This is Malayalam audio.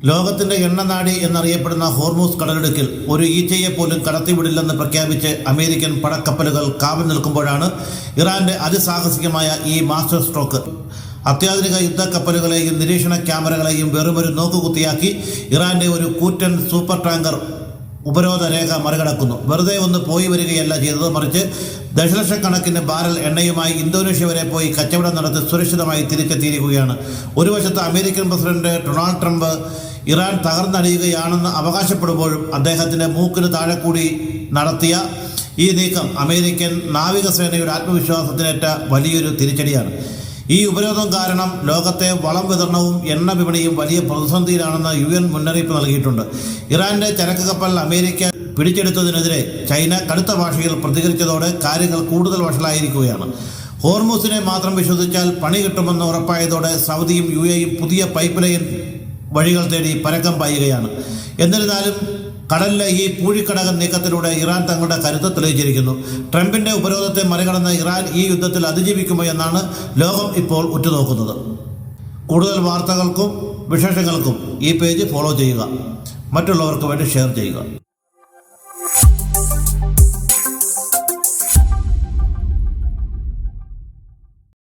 ലോകത്തിന്റെ എണ്ണനാടി എന്നറിയപ്പെടുന്ന ഹോർമൂസ് കടലിടുക്കിൽ ഒരു ഈച്ചയെ പോലും കടത്തിവിടില്ലെന്ന് പ്രഖ്യാപിച്ച് അമേരിക്കൻ പടക്കപ്പലുകൾ കാവൽ നിൽക്കുമ്പോഴാണ് ഇറാന്റെ അതിസാഹസികമായ ഈ മാസ്റ്റർ സ്ട്രോക്ക്. അത്യാധുനിക യുദ്ധക്കപ്പലുകളെയും നിരീക്ഷണ ക്യാമറകളെയും വെറുമൊരു നോക്കുകുത്തിയാക്കി ഇറാന്റെ ഒരു കൂറ്റൻ സൂപ്പർ ടാങ്കർ ഉപരോധ രേഖ മറികടക്കുന്നു. വെറുതെ ഒന്ന് പോയി വരികയല്ല ചെയ്തത്, മറിച്ച് ദശലക്ഷക്കണക്കിന് ബാരൽ എണ്ണയുമായി ഇന്തോനേഷ്യ വരെ പോയി കച്ചവടം നടത്തി സുരക്ഷിതമായി തിരിച്ചെത്തിയിരിക്കുകയാണ്. ഒരു വശത്ത് American president Donald Trump Iran തകർന്നടിയുകയാണെന്ന് അവകാശപ്പെടുമ്പോഴും അദ്ദേഹത്തിന്റെ മൂക്കിന് താഴെ കൂടി നടത്തിയ ഈ നീക്കം അമേരിക്കൻ നാവികസേനയുടെ ആത്മവിശ്വാസത്തിനേറ്റ വലിയൊരു തിരിച്ചടിയാണ്. ഈ ഉപരോധം കാരണം ലോകത്തെ വളം വിതരണവും എണ്ണ വിപണിയും വലിയ പ്രതിസന്ധിയിലാണെന്ന് UN മുന്നറിയിപ്പ് നൽകിയിട്ടുണ്ട്. ഇറാന്റെ ചരക്ക് കപ്പൽ അമേരിക്ക പിടിച്ചെടുത്തതിനെതിരെ ചൈന കടുത്ത ഭാഷയിൽ പ്രതികരിച്ചതോടെ കാര്യങ്ങൾ കൂടുതൽ വഷളായിരിക്കുകയാണ്. ഹോർമൂസിനെ മാത്രം വിശ്വസിച്ചാൽ പണി കിട്ടുമെന്ന് ഉറപ്പായതോടെ സൗദിയും UAEയും പുതിയ പൈപ്പ് ലൈൻ വഴികൾ തേടി പരക്കം പായുകയാണ്. എന്നിരുന്നാലും കടലിലെ ഈ പൂഴിക്കടകൻ നീക്കത്തിലൂടെ ഇറാൻ തങ്ങളുടെ കരുത്ത് തെളിയിച്ചിരിക്കുന്നു. ട്രംപിന്റെ ഉപരോധത്തെ മറികടന്ന് ഇറാൻ ഈ യുദ്ധത്തിൽ അതിജീവിക്കുമോ എന്നാണ് ലോകം ഇപ്പോൾ ഉറ്റുനോക്കുന്നത്. കൂടുതൽ വാർത്തകൾക്കും വിശേഷങ്ങൾക്കും ഈ പേജ് ഫോളോ ചെയ്യുക, മറ്റുള്ളവർക്ക് വേണ്ടി ഷെയർ ചെയ്യുക.